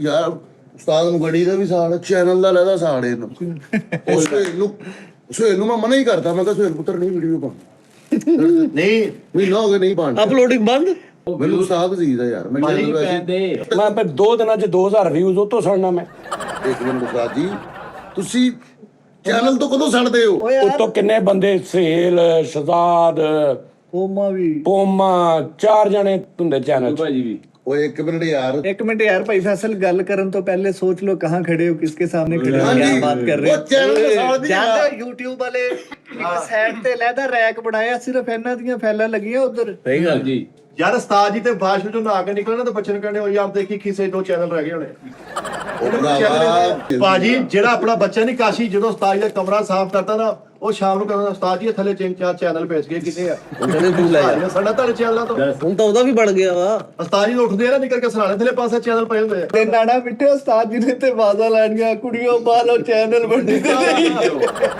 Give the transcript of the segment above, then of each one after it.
ਯਾਰ ਉਸਤਾਦ ਨੂੰ ਗੜੀ ਦਾ ਵੀ ਸਾੜ, ਚੈਨਲ ਦਾ ਲੈਦਾ ਸਾੜ ਇਹਨੂੰ। ਸੁਹੇਲ ਨੂੰ ਮੈਂ ਮਨਾ ਹੀ ਕਰਤਾ, ਮੈਂ ਕਿਹਾ ਸੁਹੇਲ ਪੁੱਤਰ ਨਹੀਂ ਵੀਡੀਓ ਪਾ, ਨਹੀਂ ਮਹੀਨਾ ਹੋ ਗਿਆ ਨਹੀਂ ਪਾਉਣ, ਅਪਲੋਡਿੰਗ ਬੰਦ। ਮੈਨੂੰ ਉਸਤਾਦ ਸੀ ਦਾ ਯਾਰ, ਮੈਂ ਮੈਂ 2 ਦਿਨਾਂ ਚ 2000 ਵਿਊਜ਼ ਉਤੋਂ ਸੜਨਾ। ਮੈਂ ਇੱਕ ਮਿੰਟ ਉਸਤਾਦ ਜੀ, ਤੁਸੀਂ ਚੈਨਲ ਤੋਂ ਕਦੋਂ ਸੜਦੇ ਹੋ? ਉਤੋਂ ਕਿੰਨੇ ਬੰਦੇ, ਸਹੇਲ, ਸ਼ਹਜ਼ਾਦ, ਪੋਮਾ 4 ਜਣੇ ਹੁੰਦੇ ਚੈਨਲ ਭਾਜੀ ਵੀ। ਓਏ ਇੱਕ ਮਿੰਟ ਯਾਰ, एक मिनट यार भाई फैसल गल करन तो पहले सोच लो कहाँ खड़े हो, किसके सामने खड़े हो, क्या बात कर रहे हो। चैनल तो साड़ दी जानते हो YouTube वाले एक साइड ते लहदा रैक बनाया, सिर्फ इन्हां ਦੀਆਂ ਫੈਲਾਂ ਲੱਗੀਆਂ ਉਧਰ। ਸਹੀ ਗੱਲ ਜੀ। ਯਾਰ ਉਸਤਾਦ ਜੀ ਤੇ ਬਾਸ਼ ਵਿੱਚੋਂ ਨਾ ਕੇ ਨਿਕਲਣਾ ਤੇ ਬੱਚੇ ਨੂੰ ਕਹਿੰਦੇ ਹੋ ਯਾਰ ਦੇਖੀ ਕਿਸੇ 2 ਚੈਨਲ ਰਹਿ ਗਏ ਹੋਣੇ। ਭਾਜੀ ਜਿਹੜਾ ਆਪਣਾ ਬੱਚਾ ਨਹੀਂ ਕਾਸ਼ੀ, ਜਦੋਂ ਉਸਤਾਦ ਜੀ ਦਾ ਕਮਰਾ ਸਾਫ਼ ਕਰਤਾ ਨਾ, ਉਹ ਸ਼ਾਮ ਨੂੰ ਕਹਿੰਦਾ ਉਸਤਾਦ ਜੀ ਥੱਲੇ 4 ਚੈਨਲ ਭੇਜ ਗਏ, ਕਿਤੇ ਆ ਕਹਿੰਦੇ ਤੂੰ ਲੈ ਜਾ, ਸਾਡਾ ਤੁਹਾਡੇ ਚੈਨਲਾਂ ਤੋਂ ਹੁਣ ਤਾਂ ਉਹਦਾ ਵੀ ਬਣ ਗਿਆ ਵਾ। ਉਸਤਾਦ ਜੀ ਉੱਠਦੇ ਆ ਨਾ ਨਿਕਲ ਕੇ ਸਰਾਣੇ ਥੱਲੇ ਪਾਸੇ ਚੈਨਲ ਪਏ ਹੁੰਦੇ ਆ। ਤੇ ਨਾਣਾ ਮਿੱਠੇ ਉਸਤਾਦ ਜੀ ਨੇ ਤੇ ਆਵਾਜ਼ਾਂ ਲੈਣੀਆਂ, ਕੁੜੀਓ ਬਾਲੋ ਚੈਨਲ ਬਣੇ।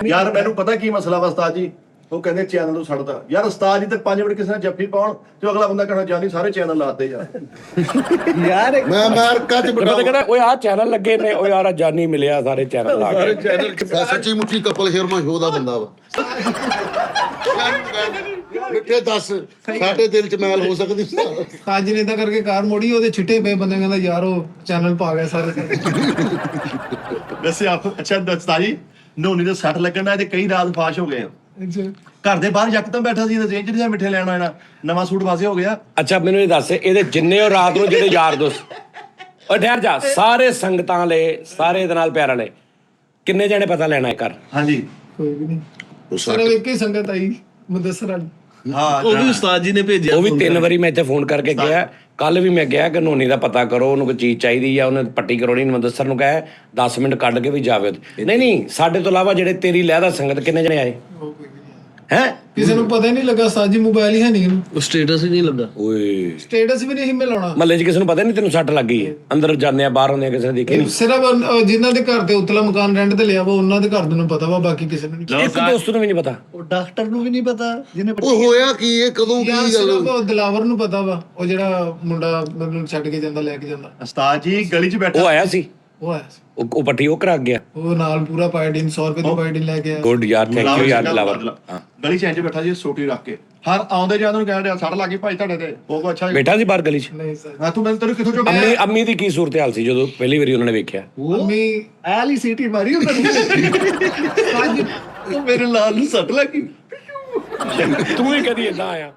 ਯਾਰ ਮੈਨੂੰ ਪਤਾ ਕੀ ਮਸਲਾ ਵਾ ਉਸਤਾਦ ਜੀ, ਉਹ ਕਹਿੰਦੇ ਚੈਨਲ ਨੂੰ ਛੱਡਦਾ। ਯਾਰ ਉਸਤਾਦ ਜੀ ਤੇ 5 ਮਿੰਟ ਕਿਸੇ ਨੇ ਜੱਫੀ ਪਾਉਣ ਤੇ ਅਗਲਾ ਬੰਦਾ ਕਹਿਣਾ ਜਾਨੀ ਸਾਰੇ ਚੈਨਲ ਲਾਤੇ ਯਾਰ ਮੈਂ ਅਮਰੀਕਾ ਚ ਬੰਦਾ ਕਹਿੰਦਾ ਓਏ ਆਹ ਚੈਨਲ ਲੱਗੇ ਨੇ, ਓਏ ਯਾਰ ਜਾਨੀ ਮਿਲਿਆ, ਸਾਰੇ ਚੈਨਲ ਲਾ ਕੇ। ਸੱਚੀ ਮੁੱਚੀ ਕਪਲ ਸ਼ਰਮਾ ਸ਼ੋਅ ਦਾ ਬੰਦਾ ਵਾ। ਮਿੱਠੇ ਦੱਸ, ਸਾਡੇ ਦਿਲ ਚ ਮੈਲ ਹੋ ਸਕਦੀ? ਅੱਜ ਨੇ ਇਦਾਂ ਕਰਕੇ ਕਾਰ ਮੋੜੀ, ਉਹਦੇ ਛਿੱਟੇ ਪਏ, ਬੰਦਾ ਕਹਿੰਦਾ ਯਾਰ ਉਹ ਚੈਨਲ ਪਾ ਗਿਆ ਸਾਰੇ। ਵੈਸੇ ਆਪ ਅੱਛਾ ਉਸਤਾਦ ਜੀ, ਨੋਨੀ ਦੇ ਸੱਟ ਲੱਗਣ ਨਾਲ ਤੇ ਕਈ ਰਾਤ ਫਾਸ਼ ਹੋ ਗਏ ਆ। ਘਰ ਦੇ ਬਾਹਰ ਯਕਦਮ ਬੈਠਾ ਸੀ ਤੇ ਰੇਂਜ ਦੇ ਮਿੱਠੇ ਲੈਣ ਆਇਆ, ਨਵਾਂ ਸੂਟ ਵਾਸੇ ਹੋ ਗਿਆ। ਅੱਛਾ ਮੈਨੂੰ ਇਹ ਦੱਸ, ਇਹਦੇ ਜਿੰਨੇ ਉਹ ਰਾਤ ਨੂੰ ਜਿਹੜੇ ਯਾਰ ਦੋਸਤ, ਓ ਠਹਿਰ ਜਾ, ਸਾਰੇ ਸੰਗਤਾਂ ਲੈ, ਸਾਰੇ ਇਹਦੇ ਨਾਲ ਪਿਆਰਾਂ ਨੇ, ਕਿੰਨੇ ਜਣੇ ਪਤਾ ਲੈਣਾ ਹੈ ਘਰ? ਹਾਂਜੀ ਕੋਈ ਵੀ ਨਹੀਂ, ਸਿਰਫ ਇੱਕ ਹੀ ਸੰਗਤ ਆਈ ਮੁਦੱਸਰ ਵਾਲੀ। ਹਾਂ ਉਹ ਵੀ ਉਸਤਾਦ ਜੀ ਨੇ ਭੇਜਿਆ। ਉਹ ਵੀ 3 ਵਾਰੀ ਮੈਂ ਇੱਥੇ ਫੋਨ ਕਰਕੇ ਗਿਆ, ਕੱਲ ਵੀ ਮੈਂ ਗਿਆ ਕਿ ਨੋਨੀ ਦਾ ਪਤਾ ਕਰੋ, ਉਹਨੂੰ ਕੋਈ ਚੀਜ਼ ਚਾਹੀਦੀ ਆ, ਉਹਨੇ ਪੱਟੀ ਕਰਾਉਣੀ, ਮੁਦੱਸਰ ਨੂੰ ਕਹੇ 10 ਮਿੰਟ ਕੱਢ ਕੇ ਵੀ ਜਾਵੇ। ਨਹੀਂ ਸਾਡੇ ਤੋਂ ਇਲਾਵਾ ਜਿਹੜੇ ਤੇਰੀ ਲਹਿਦਾ ਸੰਗਤ ਕਿੰਨੇ ਜਣੇ ਆਏ ਹੈ? ਕਿਸੇ ਨੂੰ ਪਤਾ ਹੀ ਨਹੀਂ ਲੱਗਾ, ਸਾਜੀ ਮੋਬਾਈਲ ਹੀ ਹੈ ਨਹੀਂ, ਉਹ ਸਟੇਟਸ ਹੀ ਨਹੀਂ ਲੱਗਾ। ਓਏ ਸਟੇਟਸ ਵੀ ਨਹੀਂ ਮਿਲਾਉਣਾ। ਮਹੱਲੇ 'ਚ ਕਿਸੇ ਨੂੰ ਪਤਾ ਨਹੀਂ ਤੈਨੂੰ ਸੱਟ ਲੱਗ ਗਈ ਹੈ? ਅੰਦਰ ਜਾਂਦੇ ਆ ਬਾਹਰ ਹੁੰਦੇ ਆ, ਕਿਸੇ ਨੇ ਦੇਖੀ ਨਹੀਂ? ਸਿਰਫ ਜਿਨ੍ਹਾਂ ਦੇ ਘਰ ਤੇ ਉਤਲਾ ਮਕਾਨ ਰੈਂਟ ਤੇ ਲਿਆ ਵਾ ਉਹਨਾਂ ਦੇ ਘਰ ਦੇ ਨੂੰ ਪਤਾ ਵਾ, ਬਾਕੀ ਕਿਸੇ ਨੂੰ ਨਹੀਂ। ਇੱਕ ਦੋਸਤ ਨੂੰ ਵੀ ਨਹੀਂ ਪਤਾ। ਉਹ ਡਾਕਟਰ ਨੂੰ ਵੀ ਨਹੀਂ ਪਤਾ ਜਿਹਨੇ ਉਹ ਹੋਇਆ ਕੀ, ਇਹ ਕਦੋਂ ਕੀ ਗੱਲ? ਸਿਰਫ ਦਿਲਾਵਰ ਨੂੰ ਪਤਾ ਵਾ, ਉਹ ਜਿਹੜਾ ਮੁੰਡਾ ਮੈਨੂੰ ਛੱਡ ਕੇ ਜਾਂਦਾ, ਲੈ ਕੇ ਜਾਂਦਾ। ਉਸਤਾਦ ਜੀ ਗਲੀ 'ਚ ਬੈਠਾ ਉਹ ਆਇਆ ਸੀ, ਉਹ ਆਇਆ ਸੀ, ਉਹ ਪੱਟੀ ਉਹ ਕਰਾ ਗਿਆ। ਉਹ ਨਾਲ ਪੂਰਾ ਪਾਇਡਿਨ 100 ਰੁਪਏ ਦੀ ਪਾਇਡਿਨ ਲੈ ਕੇ ਆਇਆ। ਗੁੱਡ ਯਾਰ, ਥੈਂਕ ਯੂ ਯਾਰ ਦਿਲਾਵਰ। ਗਲੀ 'ਚ ਇੰਜ ਬੈਠਾ ਜੀ ਸੋਟੀ ਰੱਖ ਕੇ, ਹਰ ਆਉਂਦੇ ਜਾਂਦੇ ਨੂੰ ਕਹਿਣ ਡਿਆ ਸੜ ਲੱਗੀ ਭਾਈ ਤੁਹਾਡੇ ਤੇ। ਉਹ ਕੋ ਅੱਛਾ ਬੇਟਾ ਸੀ ਬਾਹਰ ਗਲੀ 'ਚ? ਨਹੀਂ ਸਰ, ਹਾਂ ਤੂੰ ਮੈਨੂੰ ਤੈਨੂੰ ਕਿੱਥੋਂ ਚੁੱਕ ਅੰਮੀ ਦੀ ਕੀ ਸੂਰਤ ਹਾਲ ਸੀ ਜਦੋਂ ਪਹਿਲੀ ਵਾਰੀ ਉਹਨਾਂ ਨੇ ਵੇਖਿਆ? ਮੰਮੀ ਐਲੀ ਸੀਟੀ ਮਾਰੀ ਉਹਨਾਂ ਨੇ। ਉਹ ਮੇਰੇ ਲਾਲ ਨੂੰ ਸੱਟ ਲੱਗੀ। ਤੂੰ ਹੀ ਕਦੀ ਏਦਾਂ ਆਇਆ?